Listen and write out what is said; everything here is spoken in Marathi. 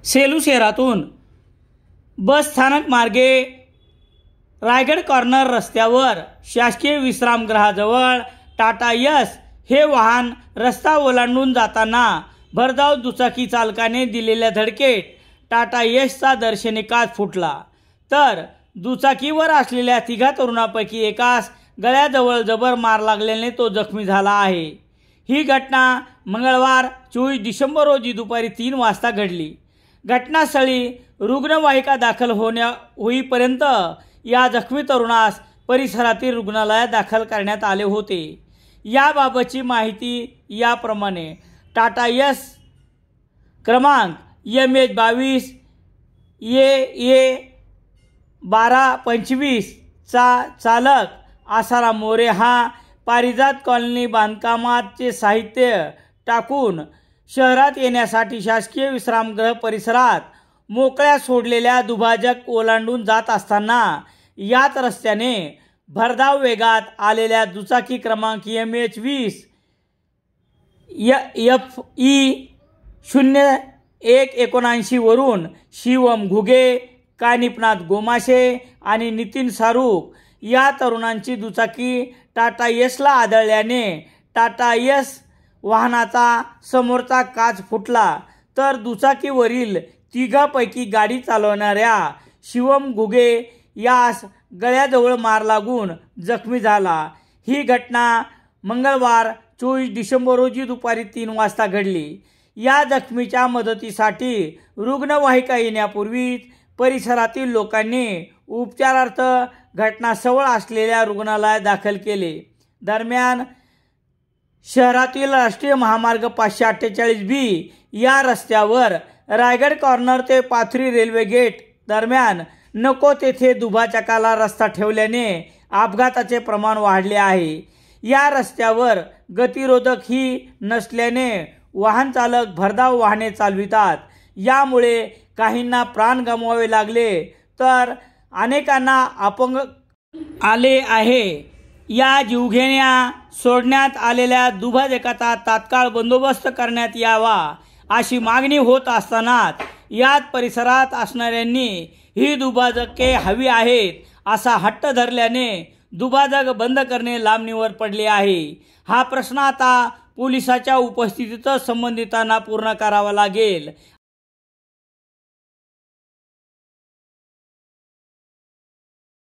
सेलू शहरातून बस स्थानक मार्गे रायगड कॉर्नर रस्त्यावर शासकीय विश्रामगृहाजवळ टाटा यस हे वाहन रस्ता ओलांडून जाताना भरधाव दुचाकी चालकाने दिलेल्या धडकेत टाटा यशचा दर्शनी काच फुटला, तर दुचाकीवर असलेल्या तिघा तरुणांपैकी एकास गळ्याजवळ जबर मार लागल्याने तो जखमी झाला आहे। ही घटना मंगळवार 24 डिसेंबर रोजी दुपारी 3 वाजता घडली। घटनास्थळी रुग्णवाहिका दाखल होईपर्यंत या जखमी तरुणास परिसरातील रुग्णालयात दाखल करण्यात आले होते। याबाबतची माहिती याप्रमाणे, टाटा यस क्रमांक MH22 AA 1225 चा चालक आसाराम मोरे हा पारिजात कॉलनी बांधकामाचे साहित्य टाकून शहरात येण्यासाठी शासकीय विश्रामगृह परिसरात मोकळ्या सोडलेल्या दुभाजक ओलांडून जात असताना याच रस्त्याने भरधाव वेगात आलेल्या दुचाकी क्रमांक MH20 FE 0179 वरून शिवम घुगे, कानिपनाथ गोमाशे आणि नितीन सारूक या तरुणांची दुचाकी टाटा यशला आदळल्याने टाटा यश वाहनाचा समोरचा काच फुटला, तर दुचाकीवरील तिघांपैकी गाडी चालवणाऱ्या शिवम घुगे यास गळ्याजवळ मार लागून जखमी झाला। ही घटना मंगळवार 24 डिसेंबर रोजी दुपारी 3 वाजता घडली। या जखमीच्या मदतीसाठी रुग्णवाहिका येण्यापूर्वीच परिसरातील लोकांनी उपचारार्थ घटनास्थळ असलेल्या रुग्णालयात दाखल केले। दरम्यान शहरातील राष्ट्रीय महामार्ग 548B या रस्त्यावर रायगड कॉर्नर ते पाथरी रेल्वे गेट दरम्यान नको तेथे दुभाजकाला रस्ता ठेवल्याने अपघाताचे प्रमाण वाढले आहे। या रस्त्यावर गतिरोधक ही नसल्याने वाहन चालक भरधाव वाहने चालवितात। यामुळे काहींना प्राण गमवावे लागले तर अनेकांना अपंग आले आहे। या जीवघेण्या सोडण्यात आलेल्या दुभाजकाचा तात्काळ बंदोबस्त करण्यात यावा अशी मागणी होत असतानाच यात परिसरात असणाऱ्यांनी ही दुभाजके हवी आहेत असा हट्ट धरल्याने दुभाजक बंद करणे लांबणीवर पडले आहे। हा प्रश्न आता पोलिसाच्या उपस्थितीतच संबंधितांना पूर्ण करावा लागेल।